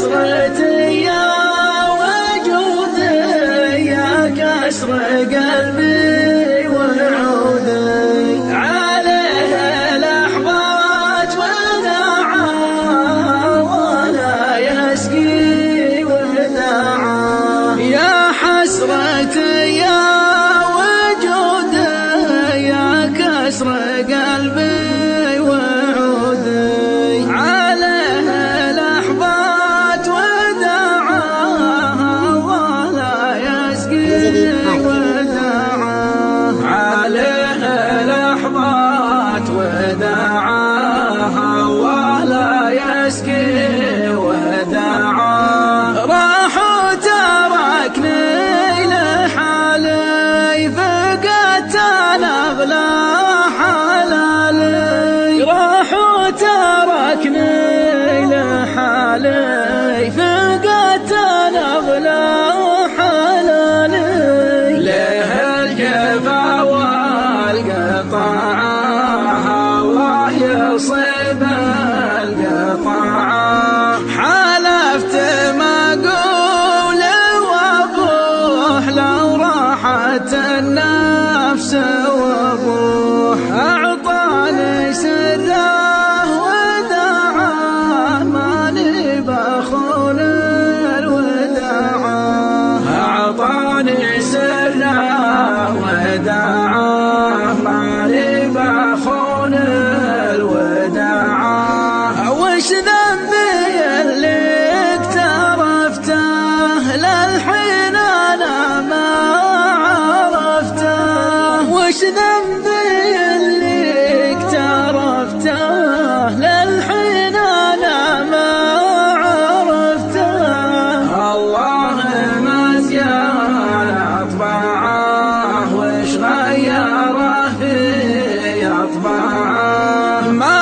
حسرتي يا وجودي يا كسر قلبي وعودي عليه لحظات وداعا ولا يسقي وداعا يا حسرتي يا وجودي يا كسر قلبي وداعاها ولا يسقي وداعا راح وتركني لحالي فقدت انا اغلى حلالي راح وتركني لحالي فقدت انا اغلى حلالي له الجفا والقطاع يصيب القطاع حلفت ما اقول وابوح لو راحت النفس وابوح اعطاني سره وداعه ماني بخون الوداعه اعطاني سره وداعه ماني بخون وش ذنبي اللي اقترفته للحين انا ما عرفته وش ذنبي اللي اقترفته للحين انا ما عرفته الله مزيان اطباعه وش غيره في اطباعه ما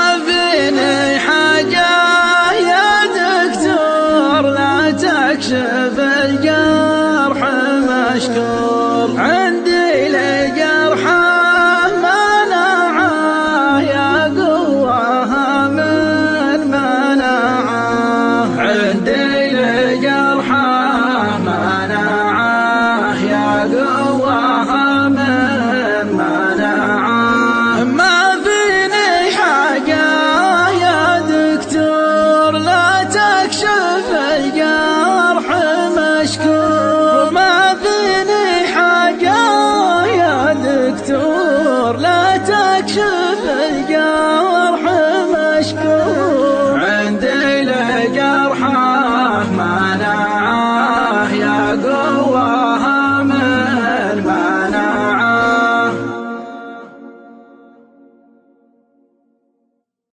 تكشف الجرح مشكور عندي لجرحه مناعه يا قوها من مناعه عندي لجرحه مناعه يا قوها من مناعه ما فيني حاجه يا دكتور لا تكشف الجرح